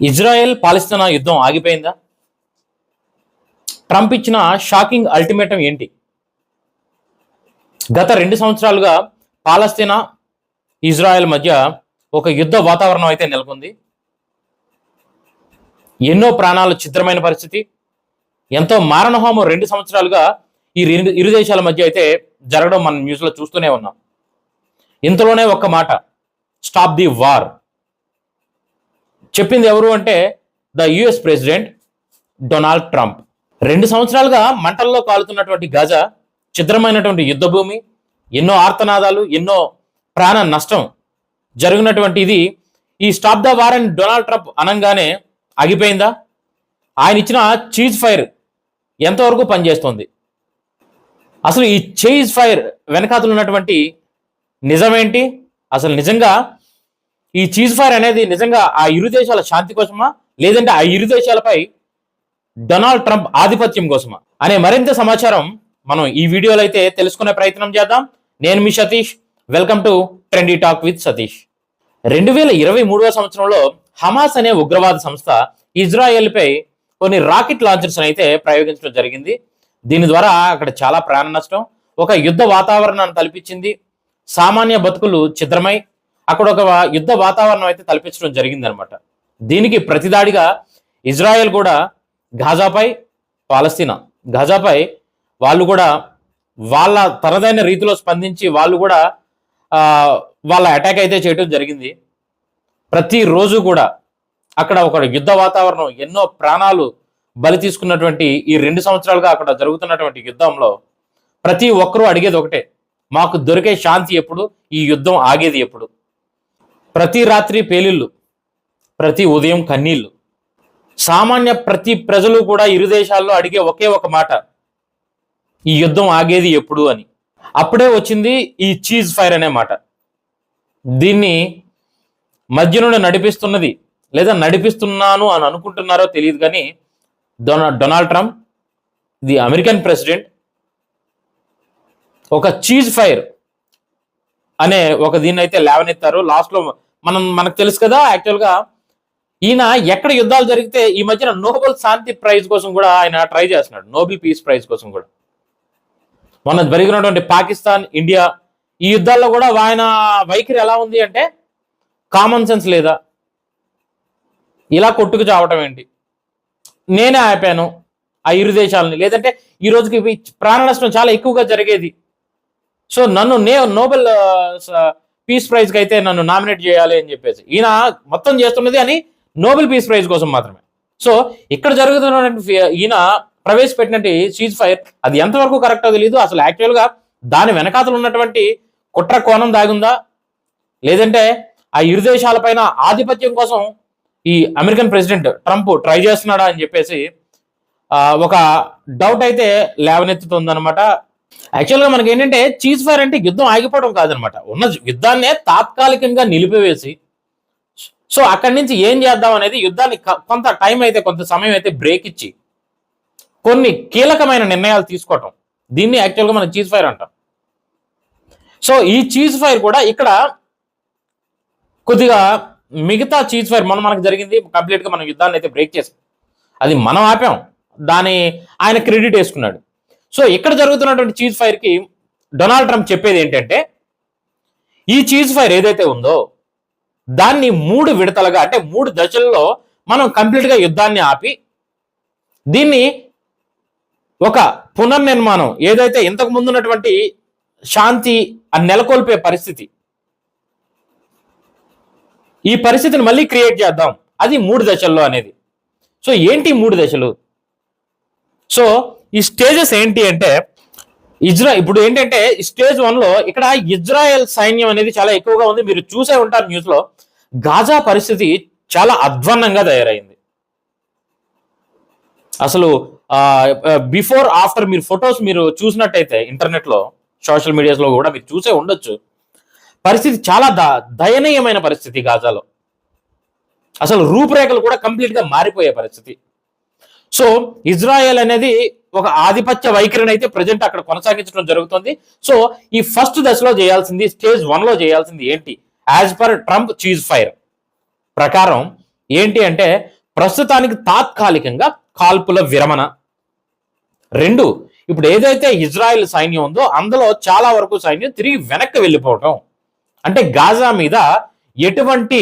Israel పాలస్తీనా యుద్ధం ఆగిపోయిందా? Trump ఇచ్చిన shocking ultimatum ఏంటి? గత 2 సంవత్సరాలుగా పాలస్తీనా ఇజ్రాయెల్ మధ్య ఒక యుద్ధ వాతావరణం అయితే నెలకొంది. ఎన్నో ప్రాణాలు చిత్రమైన పరిస్థితి, ఎంతో మారణహోమం 2 సంవత్సరాలుగా ఈ ఇరు దేశాల మధ్య అయితే జరగడం మనం న్యూస్లో చూస్తూనే ఉన్నాం. ఇంతలోనే ఒక్క మాట, స్టాప్ ది వార్ చెప్పింది ఎవరు అంటే the US president Donald Trump. 2 సంవత్సరాలుగా మంటల్లో కాలుతున్నటువంటి గాజా చిత్రమైనటువంటి యుద్ధ భూమి, ఎన్నో ఆర్తనాదాలు, ఎన్నో ప్రాణ నష్టం జరిగినటువంటి ఇది ఈ స్టాప్ ద వార్ అని డొనాల్డ్ ట్రంప్ అనగానే ఆగిపోయిందా? ఆయన ఇచ్చిన చీజ్ ఫైర్ ఎంతవరకు పనిచేస్తుంది? అసలు ఈ చీజ్ ఫైర్ వెనకాతలు ఉన్నటువంటి నిజమేంటి? అసలు నిజంగా ఈ చీజ్ ఫైర్ అనేది నిజంగా ఆ ఇరు దేశాల శాంతి కోసమా, లేదంటే ఆ ఇరు దేశాలపై డొనాల్డ్ ట్రంప్ ఆధిపత్యం కోసమా అనే మరింత సమాచారం మనం ఈ వీడియోలో అయితే తెలుసుకునే ప్రయత్నం చేద్దాం. నేను మీ Satish, welcome to trendy talk with Satish. 2023వ సంవత్సరంలో హమాస్ అనే ఉగ్రవాద సంస్థ ఇజ్రాయెల్పై కొన్ని రాకెట్ లాంచర్స్ అయితే ప్రయోగించడం జరిగింది. దీని ద్వారా అక్కడ చాలా ప్రాణ నష్టం, ఒక యుద్ధ వాతావరణాన్ని కల్పించింది. సామాన్య బతుకులు ఛిద్రమై అక్కడ ఒక యుద్ధ వాతావరణం అయితే కల్పించడం జరిగింది అనమాట. దీనికి ప్రతిదాడిగా ఇజ్రాయెల్ కూడా గాజాపై, పాలస్తీనా గాజాపై వాళ్ళు కూడా వాళ్ళ తనదైన రీతిలో స్పందించి వాళ్ళు కూడా వాళ్ళ అటాక్ అయితే చేయడం జరిగింది. ప్రతిరోజు కూడా అక్కడ ఒక యుద్ధ వాతావరణం, ఎన్నో ప్రాణాలు బలి తీసుకున్నటువంటి ఈ 2 సంవత్సరాలుగా అక్కడ జరుగుతున్నటువంటి యుద్ధంలో ప్రతి ఒక్కరూ అడిగేది ఒకటే, మాకు దొరికే శాంతి ఎప్పుడు, ఈ యుద్ధం ఆగేది ఎప్పుడు? ప్రతి రాత్రి పేలిళ్ళు, ప్రతి ఉదయం కన్నీళ్లు. సామాన్య ప్రతి ప్రజలు కూడా ఇరు దేశాల్లో అడిగే ఒకే ఒక మాట, ఈ యుద్ధం ఆగేది ఎప్పుడు అని. అప్పుడే వచ్చింది ఈ చీజ్ ఫైర్ అనే మాట. దీన్ని మధ్య నుండి నడిపిస్తున్నది, లేదా నడిపిస్తున్నాను అని అనుకుంటున్నారో తెలియదు కానీ Donald Trump, the American president, ఒక చీజ్ ఫైర్ అనే ఒక దీన్ని అయితే లేవనెత్తారు. లాస్ట్లో మనకు తెలుసు కదా, యాక్చువల్గా ఈయన ఎక్కడ యుద్ధాలు జరిగితే ఈ మధ్యన నోబెల్ శాంతి ప్రైజ్ కోసం కూడా ఆయన ట్రై చేస్తున్నాడు, నోబెల్ పీస్ ప్రైజ్ కోసం కూడా. మొన్న జరిగినటువంటి పాకిస్తాన్, ఇండియా ఈ యుద్ధాల్లో కూడా ఆయన వైఖరి ఎలా ఉంది అంటే, కామన్ సెన్స్ లేదా, ఇలా కొట్టుకు చావటం ఏంటి, నేనే ఆపాను ఆ ఇరు దేశాలని, లేదంటే ఈ రోజుకి ప్రాణ నష్టం చాలా ఎక్కువగా జరిగేది, సో నన్ను నోబెల్ పీస్ ప్రైజ్కి అయితే నన్ను నామినేట్ చేయాలి అని చెప్పేసి ఈయన మొత్తం చేస్తున్నది అని నోబెల్ పీస్ ప్రైజ్ కోసం మాత్రమే. సో ఇక్కడ జరుగుతున్నటువంటి ఈయన ప్రవేశపెట్టినట్టు చీజ్ ఫైర్ అది ఎంతవరకు కరెక్టో తెలియదు. అసలు యాక్చువల్గా దాని వెనకాతలు ఉన్నటువంటి కుట్ర కోణం దాగుందా, లేదంటే ఆ ఇరు దేశాలపైన ఆధిపత్యం కోసం ఈ అమెరికన్ ప్రెసిడెంట్ ట్రంప్ ట్రై చేస్తున్నాడా అని చెప్పేసి ఒక డౌట్ అయితే లేవనెత్తుతుందన్నమాట. యాక్చువల్గా మనకి ఏంటంటే చీజ్ ఫైర్ అంటే యుద్ధం ఆగిపోవడం కాదనమాట, ఉన్న యుద్ధాన్నే తాత్కాలికంగా నిలిపివేసి సో అక్కడి నుంచి ఏం చేద్దాం అనేది యుద్ధాన్ని కొంత టైం అయితే, కొంత సమయం అయితే బ్రేక్ ఇచ్చి కొన్ని కీలకమైన నిర్ణయాలు తీసుకోవటం, దీన్ని యాక్చువల్గా మనం చీజ్ ఫైర్ అంటాం. సో ఈ చీజ్ ఫైర్ కూడా ఇక్కడ కొద్దిగా మిగతా చీజ్ ఫైర్ మనకు జరిగింది, కంప్లీట్గా మనం యుద్ధాన్ని అయితే బ్రేక్ చేసాం, అది మనం ఆపాం, దాని ఆయన క్రెడిట్ వేసుకున్నాడు. సో ఇక్కడ జరుగుతున్నటువంటి చీజ్ ఫైర్కి డొనాల్డ్ ట్రంప్ చెప్పేది ఏంటంటే, ఈ చీజ్ ఫైర్ ఏదైతే ఉందో దాన్ని 3 విడతలుగా, అంటే 3 దశల్లో మనం కంప్లీట్గా యుద్ధాన్ని ఆపి దీన్ని ఒక పునర్నిర్మాణం, ఏదైతే ఇంతకు ముందున్నటువంటి శాంతి నెలకొల్పే పరిస్థితి, ఈ పరిస్థితిని మళ్ళీ క్రియేట్ చేద్దాం, అది 3 దశల్లో అనేది. సో ఏంటి 3 దశలు? సో ఈ స్టేజెస్ ఏంటి అంటే, ఇప్పుడు ఏంటంటే స్టేజ్ 1లో ఇక్కడ ఇజ్రాయెల్ సైన్యం అనేది చాలా ఎక్కువగా ఉంది. మీరు చూసే ఉంటారు న్యూస్ లో, గాజా పరిస్థితి చాలా అధ్వాన్నంగా తయారైంది. అసలు బిఫోర్ ఆఫ్టర్ మీరు ఫొటోస్ మీరు చూసినట్టయితే ఇంటర్నెట్ లో, సోషల్ మీడియాస్ లో కూడా మీరు చూసే ఉండొచ్చు, పరిస్థితి చాలా దయనీయమైన పరిస్థితి గాజాలో. అసలు రూపురేఖలు కూడా కంప్లీట్ గా మారిపోయే పరిస్థితి. సో ఇజ్రాయెల్ అనేది ఒక ఆధిపత్య వైఖరిని అయితే ప్రజెంట్ అక్కడ కొనసాగించడం జరుగుతుంది. సో ఈ ఫస్ట్ దశలో చేయాల్సింది, స్టేజ్ 1లో చేయాల్సింది ఏంటి? As per Trump cheese fire ప్రకారం ఏంటి అంటే ప్రస్తుతానికి తాత్కాలికంగా కాల్పుల విరమణ. 2, ఇప్పుడు ఏదైతే ఇజ్రాయెల్ సైన్యం ఉందో అందులో చాలా వరకు సైన్యం తిరిగి వెనక్కి వెళ్ళిపోవటం. అంటే గాజా మీద ఎటువంటి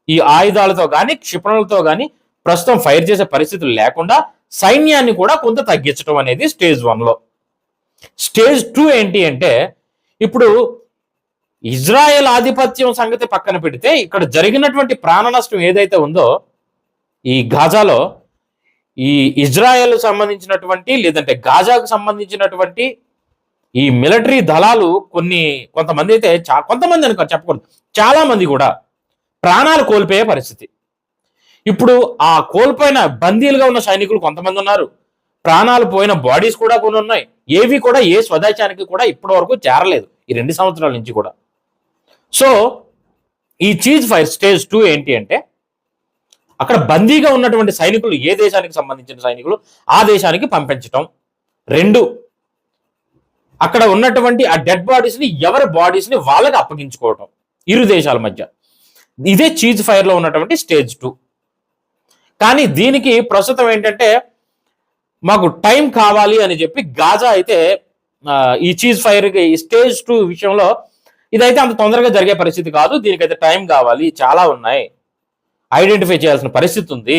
ఈ ఆయుధాలతో కానీ క్షిపణులతో కానీ ప్రస్తుతం ఫైర్ చేసే పరిస్థితులు లేకుండా సైన్యాన్ని కూడా కొంత తగ్గించడం అనేది స్టేజ్ 1లో. స్టేజ్ 2 ఏంటి అంటే ఇప్పుడు ఇజ్రాయెల్ ఆధిపత్యం సంగతి పక్కన పెడితే ఇక్కడ జరిగినటువంటి ప్రాణ నష్టం ఏదైతే ఉందో ఈ గాజాలో ఈ ఇజ్రాయెల్ సంబంధించినటువంటి లేదంటే గాజాకు సంబంధించినటువంటి ఈ మిలిటరీ దళాలు కొంతమంది అయితే కొంతమంది అని చెప్పకూడదు, చాలా మంది కూడా ప్రాణాలు కోల్పోయే పరిస్థితి. ఇప్పుడు ఆ కోల్పోయిన బందీలుగా ఉన్న సైనికులు కొంతమంది ఉన్నారు, ప్రాణాలు పోయిన బాడీస్ కూడా కొన్ని ఉన్నాయి. ఏవి కూడా ఏ స్వదేశానికి కూడా ఇప్పటి వరకు చేరలేదు ఈ 2 సంవత్సరాల నుంచి కూడా. సో ఈ చీజ్ ఫైర్ స్టేజ్ 2 ఏంటి అంటే అక్కడ బందీగా ఉన్నటువంటి సైనికులు ఏ దేశానికి సంబంధించిన సైనికులు ఆ దేశానికి పంపించటం. 2, అక్కడ ఉన్నటువంటి ఆ డెడ్ బాడీస్ ని ఎవరి బాడీస్ ని వాళ్ళకి అప్పగించుకోవటం ఇరు దేశాల మధ్య. ఇదే చీజ్ ఫైర్ లో ఉన్నటువంటి స్టేజ్ 2. కానీ దీనికి ప్రస్తుతం ఏంటంటే మాకు టైం కావాలి అని చెప్పి గాజా అయితే ఈ చీజ్ ఫైర్ కి స్టేజ్ 2 విషయంలో ఇదైతే అంత తొందరగా జరిగే పరిస్థితి కాదు, దీనికైతే టైం కావాలి, చాలా ఉన్నాయి, ఐడెంటిఫై చేయాల్సిన పరిస్థితి ఉంది.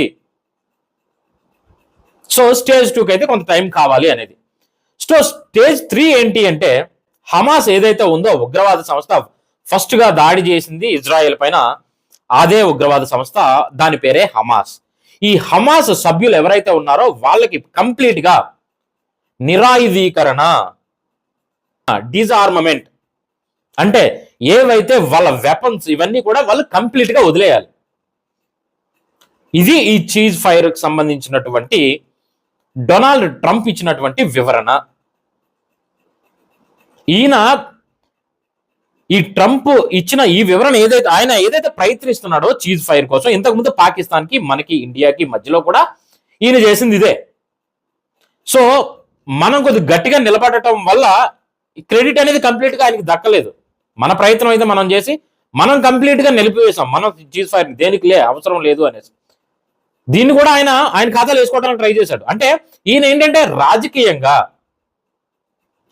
సో స్టేజ్ 2కి అయితే కొంత టైం కావాలి అనేది. సో స్టేజ్ 3 ఏంటి అంటే హమాస్ ఏదైతే ఉందో ఉగ్రవాద సంస్థ ఫస్ట్ గా దాడి చేసింది ఇజ్రాయెల్ పైన, అదే ఉగ్రవాద సంస్థ, దాని పేరే హమాస్. ఈ హమాస్ సభ్యులు ఎవరైతే ఉన్నారో వాళ్ళకి కంప్లీట్ గా నిరాయుధీకరణ, డిజార్మమెంట్, అంటే ఏవైతే వాళ్ళ వెపన్స్ ఇవన్నీ కూడా వాళ్ళు కంప్లీట్ గా వదిలేయాలి. ఇది ఈ చీజ్ ఫైర్ కి సంబంధించినటువంటి డొనాల్డ్ ట్రంప్ ఇచ్చినటువంటి వివరణ. ఈ ట్రంప్ ఇచ్చిన ఈ వివరణ ఆయన ఏదైతే ప్రయత్నిస్తున్నాడో చీజ్ ఫైర్ కోసం, ఇంతకుముందు పాకిస్తాన్ కి మనకి ఇండియాకి మధ్యలో కూడా ఈయన చేసింది ఇదే. సో మనం కొద్దిగా గట్టిగా నిలబడటం వల్ల క్రెడిట్ అనేది కంప్లీట్ గా ఆయనకి దక్కలేదు. మన ప్రయత్నం అయితే మనం చేసి మనం కంప్లీట్ గా నిలిపివేసాం మనం చీజ్ ఫైర్, దేనికి అవసరం లేదు అనేసి. దీన్ని కూడా ఆయన ఖాతాలు వేసుకోవడానికి ట్రై చేశాడు. అంటే ఈయన ఏంటంటే రాజకీయంగా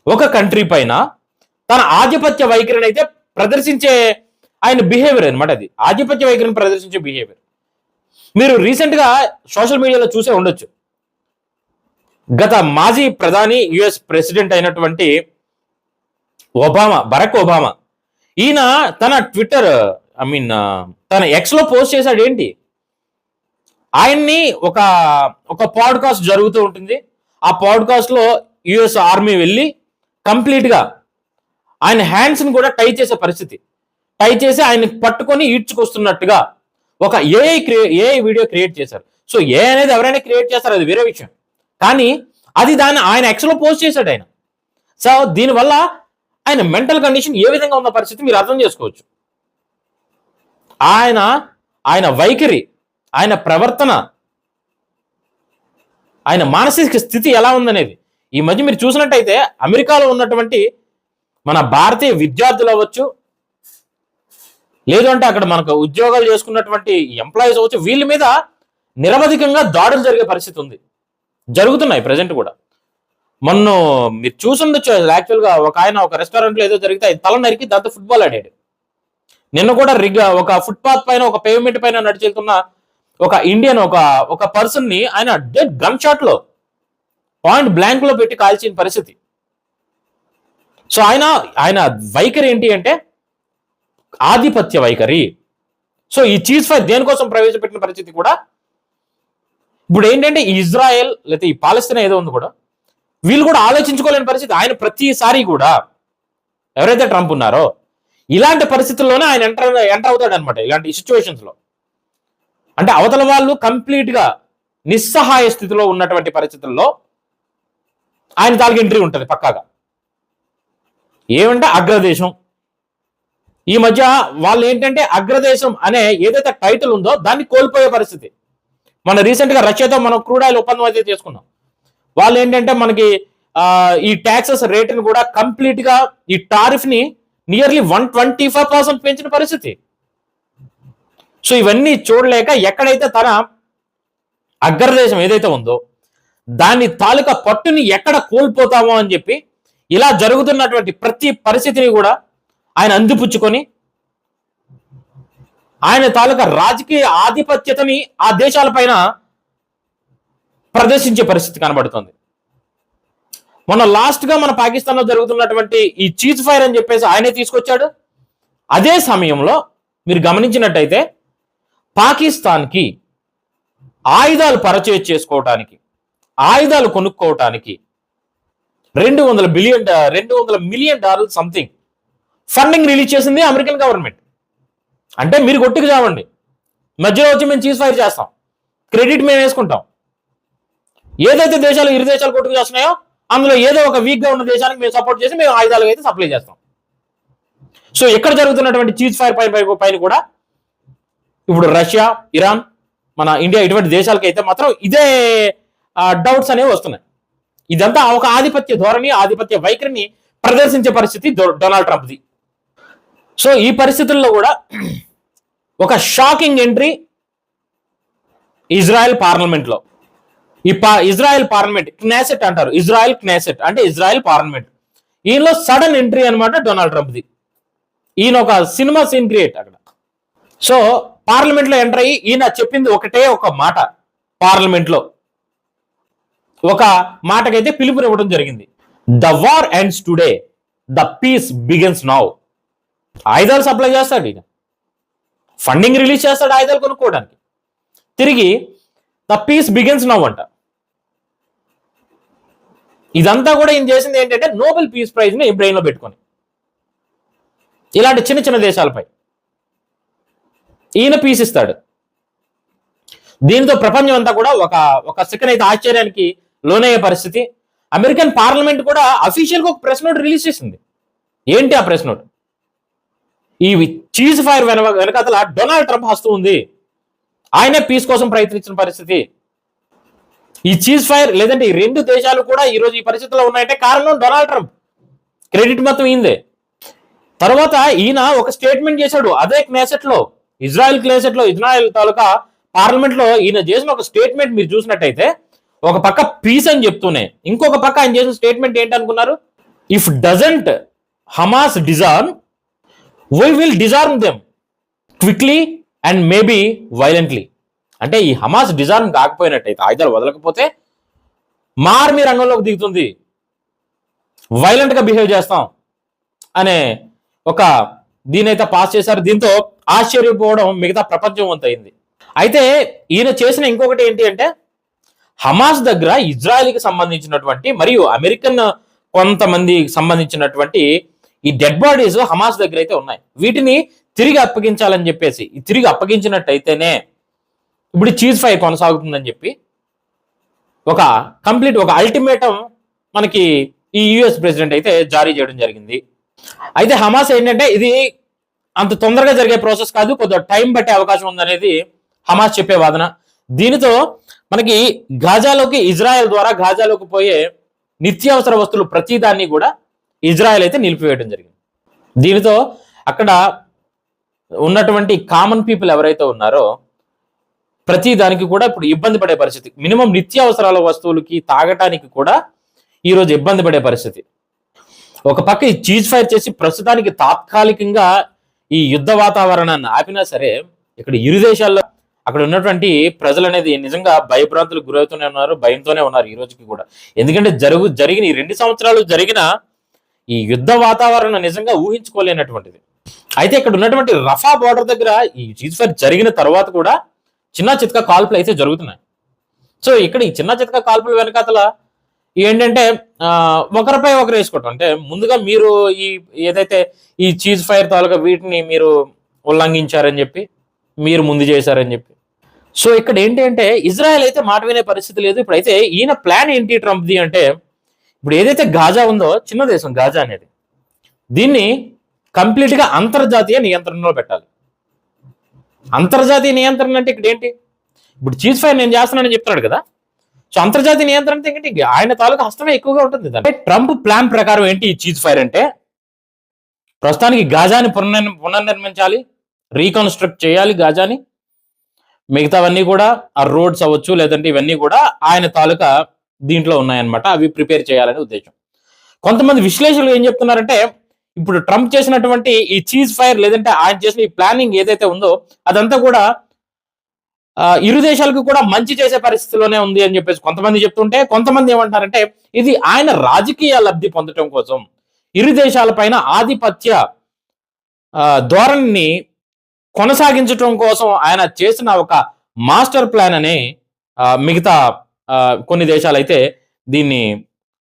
ఒక కంట్రీ పైన తన ఆధిపత్య వైఖరిని అయితే ప్రదర్శించే ఆయన బిహేవియర్ అనమాట. అది ఆధిపత్య వైఖరిని ప్రదర్శించే బిహేవియర్. మీరు రీసెంట్ గా సోషల్ మీడియాలో చూసే ఉండొచ్చు, గత మాజీ ప్రధాని యుఎస్ ప్రెసిడెంట్ అయినటువంటి బరాక్ ఒబామా, ఈయన తన ట్విట్టర్ తన ఎక్స్ లో పోస్ట్ చేశాడు. ఏంటి, ఆయన్ని ఒక పాడ్కాస్ట్ జరుగుతూ ఉంటుంది, ఆ పాడ్కాస్ట్ లో యుఎస్ ఆర్మీ వెళ్ళి కంప్లీట్ గా ఆయన హ్యాండ్స్ ని కూడా టై చేసే పరిస్థితి, టై చేసి ఆయన పట్టుకొని ఈడ్చుకొస్తున్నట్టుగా ఒక ఏఐ వీడియో క్రియేట్ చేశారు. సో ఏఐ అనేది ఎవరైనా క్రియేట్ చేస్తారు, అది వేరే విషయం. కానీ దాన్ని ఆయన ఎక్స్ లో పోస్ట్ చేశాడు ఆయన. సో దీనివల్ల ఆయన మెంటల్ కండిషన్ ఏ విధంగా ఉన్న పరిస్థితి మీరు అర్థం చేసుకోవచ్చు. ఆయన వైఖరి, ఆయన ప్రవర్తన, ఆయన మానసిక స్థితి ఎలా ఉందనేది ఈ మధ్య మీరు చూసినట్టయితే అమెరికాలో ఉన్నటువంటి మన భారతీయ విద్యార్థులు అవ్వచ్చు, లేదు అంటే అక్కడ మనకు ఉద్యోగాలు చేసుకున్నటువంటి ఎంప్లాయీస్ అవ్వచ్చు, వీళ్ళ మీద నిరవధికంగా దాడులు జరిగే పరిస్థితి ఉంది, జరుగుతున్నాయి ప్రజెంట్ కూడా. మొన్న మీరు చూసుండొచ్చు, యాక్చువల్గా ఒక రెస్టారెంట్ లో ఏదో జరిగితే ఆయన తల నరికి దాంతో ఫుట్బాల్ ఆడాడు. నిన్న కూడా ఒక ఫుట్పాత్ పైన ఒక పేవ్మెంట్ పైన నడిచెళ్తున్న ఒక ఇండియన్ ఒక పర్సన్ ని ఆయన డెడ్ గన్ షాట్ లో పాయింట్ బ్లాంక్ లో పెట్టి కాల్చిన పరిస్థితి. సో ఆయన వైఖరి ఏంటి అంటే ఆధిపత్య వైఖరి. సో ఈ చీజ్ ఫైర్ దేనికోసం ప్రవేశపెట్టిన పరిస్థితి కూడా ఇప్పుడు ఏంటంటే ఇజ్రాయెల్ లేకపోతే ఈ పాలస్తీనా ఏదో ఉంది కూడా వీళ్ళు కూడా ఆలోచించుకోలేని పరిస్థితి. ఆయన ప్రతిసారి కూడా ఎవరైతే ట్రంప్ ఉన్నారో ఇలాంటి పరిస్థితుల్లోనే ఆయన ఎంటర్ అవుతాడు అనమాట. ఇలాంటి సిచ్యువేషన్స్ లో అంటే అవతల వాళ్ళు కంప్లీట్ గా నిస్సహాయ స్థితిలో ఉన్నటువంటి పరిస్థితుల్లో ఆయన తాలూకు ఎంట్రీ ఉంటుంది పక్కాగా. ఏమంటే అగ్రదేశం, ఈ మధ్య వాళ్ళు ఏంటంటే అగ్రదేశం అనే ఏదైతే టైటిల్ ఉందో దాన్ని కోల్పోయే పరిస్థితి. మన రీసెంట్ గా రష్యాతో మనం క్రూడ్ ఆయిల్ ఒప్పందం అయితే చేసుకున్నాం. వాళ్ళు ఏంటంటే మనకి ఈ ట్యాక్సెస్ రేటుని కూడా కంప్లీట్ గా ఈ టారిఫ్ ని నియర్లీ 125% పెంచిన పరిస్థితి. సో ఇవన్నీ చూడలేక ఎక్కడైతే తన అగ్రదేశం ఏదైతే ఉందో దాని తాలూకా పట్టుని ఎక్కడ కోల్పోతామో అని చెప్పి ఇలా జరుగుతున్నటువంటి ప్రతి పరిస్థితిని కూడా ఆయన అందిపుచ్చుకొని ఆయన తాలూకా రాజకీయ ఆధిపత్యతని ఆ దేశాలపైన ప్రదర్శించే పరిస్థితి కనబడుతుంది. మొన్న లాస్ట్ గా మన పాకిస్తాన్ లో జరుగుతున్నటువంటి ఈ చీజ్ ఫైర్ అని చెప్పేసి ఆయనే తీసుకొచ్చాడు. అదే సమయంలో మీరు గమనించినట్టయితే పాకిస్తాన్కి ఆయుధాలు పర్చేజ్ చేసుకోవటానికి, ఆయుధాలు కొనుక్కోవటానికి $200 మిలియన్ సంథింగ్ ఫండింగ్ రిలీజ్ చేసింది అమెరికన్ గవర్నమెంట్. అంటే మీరు కొట్టుకు చావండి, మధ్యలో వచ్చి మేము చీజ్ ఫైర్ చేస్తాం, క్రెడిట్ మేము వేసుకుంటాం. ఏదైతే దేశాలు ఇరు దేశాలు కొట్టుకు చేస్తున్నాయో అందులో ఏదో ఒక వీక్ గా ఉన్న దేశానికి మేము సపోర్ట్ చేసి మేము ఆయుధాలు అయితే సప్లై చేస్తాం. సో ఎక్కడ జరుగుతున్నటువంటి చీజ్ ఫైర్ పైన కూడా ఇప్పుడు రష్యా, ఇరాన్, మన ఇండియా ఇటువంటి దేశాలకి అయితే మాత్రం ఇదే డౌట్స్ అనేవి వస్తున్నాయి. ఇదంతా ఒక ఆధిపత్య ధోరణి, ఆధిపత్య వైఖరిని ప్రదర్శించే పరిస్థితి డొనాల్డ్ ట్రంప్ది. సో ఈ పరిస్థితుల్లో కూడా ఒక షాకింగ్ ఎంట్రీ ఇజ్రాయెల్ పార్లమెంట్ లో. ఇజ్రాయెల్ పార్లమెంట్, క్నాసెట్ అంటారు, ఇజ్రాయెల్ క్నాసెట్ అంటే ఇజ్రాయెల్ పార్లమెంట్. ఈయనలో సడన్ ఎంట్రీ అనమాట డొనాల్డ్ ట్రంప్ది. ఈయన ఒక సినిమా సీన్ క్రియేట్ అక్కడ. సో పార్లమెంట్ లో ఎంటర్ అయ్యి ఈయన చెప్పింది ఒకటే ఒక మాట, పార్లమెంట్ లో ఒక మాటకైతే పిలుపునివ్వడం జరిగింది. The war ends today, the peace begins now. ఆయుధాలు సప్లై చేస్తాడు ఈయన, ఫండింగ్ రిలీజ్ చేస్తాడు ఆయుధాలు కొనుక్కోవడానికి. తిరిగి ద పీస్ బిగిన్స్ నౌ అంట. ఇదంతా కూడా ఈయన చేసింది ఏంటంటే నోబెల్ పీస్ ప్రైజ్ ని బ్రెయిన్ లో పెట్టుకొని ఇలాంటి చిన్న చిన్న దేశాలపై ఈయన పీస్ ఇస్తాడు. దీంతో ప్రపంచం అంతా కూడా ఒక సెకండ్ అయితే ఆశ్చర్యానికి లోనయ్యే పరిస్థితి. అమెరికన్ పార్లమెంట్ కూడా అఫీషియల్ గా ఒక ప్రెస్ నోట్ రిలీజ్ చేసింది. ఏంటి ఆ ప్రెస్ నోట్? ఈ చీజ్ ఫైర్ వెనకాతల డొనాల్డ్ ట్రంప్ హస్తం ఉంది, ఆయనే పీస్ కోసం ప్రయత్నించిన పరిస్థితి. ఈ చీజ్ ఫైర్ లేదంటే ఈ రెండు దేశాలు కూడా ఈ రోజు ఈ పరిస్థితిలో ఉన్నాయంటే కారణం డొనాల్డ్ ట్రంప్, క్రెడిట్ మొత్తం ఈయనదే. తర్వాత ఈయన ఒక స్టేట్మెంట్ చేశాడు అదే క్నేసెట్ లో, ఇజ్రాయెల్ తాలూకా పార్లమెంట్ లో ఈయన చేసిన ఒక స్టేట్మెంట్ మీరు చూసినట్టయితే ఒక పక్క పీస్ అని చెప్తూనే ఇంకొక పక్క ఆయన చేసిన స్టేట్మెంట్ ఏంటి అనుకున్నారు? If doesn't Hamas disarm, we will disarm them quickly and maybe violently. అంటే ఈ హమాస్ డిజార్మ్ కాకపోయినట్టయితే, ఆయుధాలు వదలకపోతే మా ఆర్మీ రంగంలోకి దిగుతుంది, వైలెంట్ గా బిహేవ్ చేస్తాం అనే ఒక దీనైతే పాస్ చేశారు. దీంతో ఆశ్చర్యపోవడం మిగతా ప్రపంచం అంత అయింది. అయితే ఈయన చేసిన ఇంకొకటి ఏంటి అంటే హమాస్ దగ్గర ఇజ్రాయెల్కి సంబంధించినటువంటి మరియు అమెరికన్ కొంతమంది సంబంధించినటువంటి ఈ డెడ్ బాడీస్ హమాస్ దగ్గర అయితే ఉన్నాయి. వీటిని తిరిగి అప్పగించాలని చెప్పేసి, తిరిగి అప్పగించినట్టయితేనే ఇప్పుడు చీజ్ ఫైర్ కొనసాగుతుందని చెప్పి ఒక కంప్లీట్ ఒక అల్టిమేటం మనకి ఈ యుఎస్ ప్రెసిడెంట్ అయితే జారీ చేయడం జరిగింది. అయితే హమాస్ ఏంటంటే ఇది అంత తొందరగా జరిగే ప్రాసెస్ కాదు, కొద్దిగా టైం పట్టే అవకాశం ఉందనేది హమాస్ చెప్పే వాదన. దీనితో మనకి గాజాలోకి, ఇజ్రాయెల్ ద్వారా గాజాలోకి పోయే నిత్యావసర వస్తువులు ప్రతిదాన్ని కూడా ఇజ్రాయెల్ అయితే నిలిపివేయడం జరిగింది. దీనితో అక్కడ ఉన్నటువంటి కామన్ పీపుల్ ఎవరైతే ఉన్నారో ప్రతి దానికి కూడా ఇప్పుడు ఇబ్బంది పడే పరిస్థితి. మినిమం నిత్యావసరాల వస్తువులకి, తాగటానికి కూడా ఈరోజు ఇబ్బంది పడే పరిస్థితి. ఒక పక్క ఈ చీజ్ ఫైర్ చేసి ప్రస్తుతానికి తాత్కాలికంగా ఈ యుద్ధ వాతావరణాన్ని ఆపినా సరే ఇక్కడ ఇరు దేశాల్లో అక్కడ ఉన్నటువంటి ప్రజలు అనేది నిజంగా భయభ్రాంతులకు గురవుతూనే ఉన్నారు, భయంతోనే ఉన్నారు ఈ రోజుకి కూడా. ఎందుకంటే జరిగిన ఈ 2 సంవత్సరాలు జరిగిన ఈ యుద్ధ వాతావరణం నిజంగా ఊహించుకోలేనటువంటిది. అయితే ఇక్కడ ఉన్నటువంటి రఫా బార్డర్ దగ్గర ఈ చీజ్ ఫైర్ జరిగిన తర్వాత కూడా చిన్న చితక కాల్పులు అయితే జరుగుతున్నాయి. సో ఇక్కడ ఈ చిన్న చితక కాల్పుల వెనకాతల ఏంటంటే ఒకరిపై ఒకరు వేసుకోవటం. అంటే ముందుగా మీరు ఏదైతే ఈ చీజ్ ఫైర్ తాలూకా వీటిని మీరు ఉల్లంఘించారని చెప్పి, మీరు ముందు చేశారని చెప్పి. సో ఇక్కడ ఏంటి అంటే ఇజ్రాయెల్ అయితే మాట వినే పరిస్థితి లేదు. ఇప్పుడైతే ఈయన ప్లాన్ ఏంటి ట్రంప్ది అంటే, ఇప్పుడు ఏదైతే గాజా ఉందో, చిన్న దేశం గాజా అనేది, దీన్ని కంప్లీట్ గా అంతర్జాతీయ నియంత్రణలో పెట్టాలి. అంతర్జాతీయ నియంత్రణ అంటే ఇక్కడ ఏంటి? ఇప్పుడు చీజ్ ఫైర్ నేను చేస్తున్నానని చెప్తున్నాడు కదా, సో అంతర్జాతీయ నియంత్రణ అంటే ఏంటి? ఆయన తాలూకా హస్తమే ఎక్కువగా ఉంటుంది. అంటే ట్రంప్ ప్లాన్ ప్రకారం ఏంటి ఈ చీజ్ ఫైర్ అంటే, ప్రస్తుతానికి గాజాని పునర్నిర్మించాలి, రీకన్స్ట్రక్ట్ చేయాలి గాజాని. మిగతావన్నీ కూడా ఆ రోడ్స్ అవ్వచ్చు, లేదంటే ఇవన్నీ కూడా ఆయన తాలూకా దీంట్లో ఉన్నాయన్నమాట. అవి ప్రిపేర్ చేయాలనే ఉద్దేశం. కొంతమంది విశ్లేషకులు ఏం చెప్తున్నారంటే, ఇప్పుడు ట్రంప్ చేసినటువంటి ఈ చీజ్ ఫైర్, లేదంటే ఆయన చేసిన ఈ ప్లానింగ్ ఏదైతే ఉందో అదంతా కూడా ఇరు దేశాలకు కూడా మంచి చేసే పరిస్థితిలోనే ఉంది అని చెప్పేసి కొంతమంది చెప్తుంటే, కొంతమంది ఏమంటారంటే ఇది ఆయన రాజకీయ లబ్ధి పొందడం కోసం, ఇరు దేశాల పైన ఆధిపత్య ధోరణిని కొనసాగించడం కోసం ఆయన చేసిన ఒక మాస్టర్ ప్లాన్ అనే మిగతా కొన్ని దేశాలు అయితే దీన్ని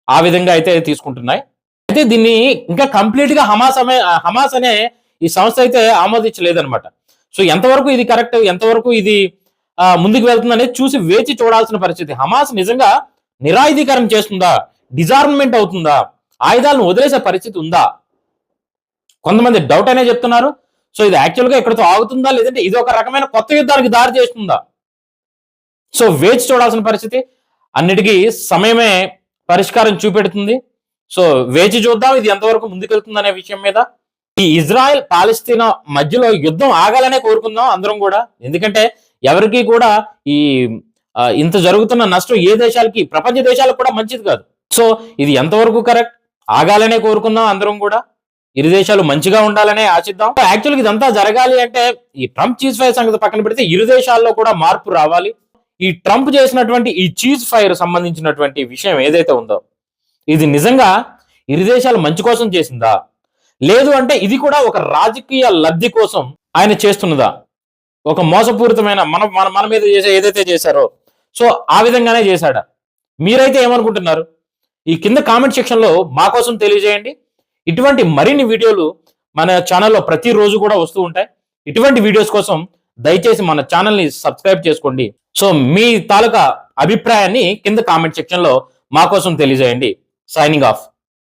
ఆ విధంగా అయితే తీసుకుంటున్నాయి. అయితే దీన్ని ఇంకా కంప్లీట్ గా హమాస్ అనే ఈ సంస్థ అయితే ఆమోదించలేదన్నమాట. సో ఎంతవరకు ఇది కరెక్ట్, ఎంతవరకు ఇది ముందుకు వెళ్తుందనేది చూసి వేచి చూడాల్సిన పరిస్థితి. హమాస్ నిజంగా నిరాయుధీకరణ చేస్తుందా, డిజార్మ్మెంట్ అవుతుందా, ఆయుధాలను వదిలేసే పరిస్థితి ఉందా? కొంతమంది డౌట్ అనే చెప్తున్నారు. సో ఇది యాక్చువల్ గా ఎక్కడితో ఆగుతుందా, లేదంటే ఇది ఒక రకమైన కొత్త యుద్ధానికి దారి చేస్తుందా? సో వేచి చూడాల్సిన పరిస్థితి. అన్నిటికీ సమయమే పరిష్కారం చూపెడుతుంది. సో వేచి చూద్దాం ఇది ఎంతవరకు ముందుకెళ్తుంది అనే విషయం మీద. ఈ ఇజ్రాయెల్ పాలస్తీనా మధ్యలో యుద్ధం ఆగాలనే కోరుకుందాం అందరం కూడా. ఎందుకంటే ఎవరికి కూడా ఈ ఇంత జరుగుతున్న నష్టం ఏ దేశాలకి, ప్రపంచ దేశాలకు కూడా మంచిది కాదు. సో ఇది ఎంతవరకు కరెక్ట్, ఆగాలనే కోరుకుందాం అందరం కూడా. ఇరు దేశాలు మంచిగా ఉండాలనే ఆశిద్దాం. యాక్చువల్గా ఇదంతా జరగాలి అంటే ఈ ట్రంప్ చీజ్ ఫైర్ సంగతి పక్కన పెడితే ఇరు దేశాల్లో కూడా మార్పు రావాలి. ఈ ట్రంప్ చేసినటువంటి ఈ చీజ్ ఫైర్ సంబంధించినటువంటి విషయం ఏదైతే ఉందో ఇది నిజంగా ఇరు దేశాలు మంచి కోసం చేసిందా, లేదు అంటే ఇది కూడా ఒక రాజకీయ లబ్ధి కోసం ఆయన చేస్తున్నదా, ఒక మోసపూరితమైన మన మీద చేసే ఏదైతే చేశారో సో ఆ విధంగానే చేశాడా? మీరైతే ఏమనుకుంటున్నారు? ఈ కింద కామెంట్ సెక్షన్ లో మా కోసం తెలియజేయండి. ఇటువంటి మరిన్ని వీడియోలు మన ఛానల్లో ప్రతిరోజు కూడా వస్తూ ఉంటాయి. ఇటువంటి వీడియోస్ కోసం దయచేసి మన ఛానల్ని సబ్స్క్రైబ్ చేసుకోండి. సో మీ తాలూకా అభిప్రాయాన్ని కింద కామెంట్ సెక్షన్ లో మా కోసం తెలియజేయండి. Signing off.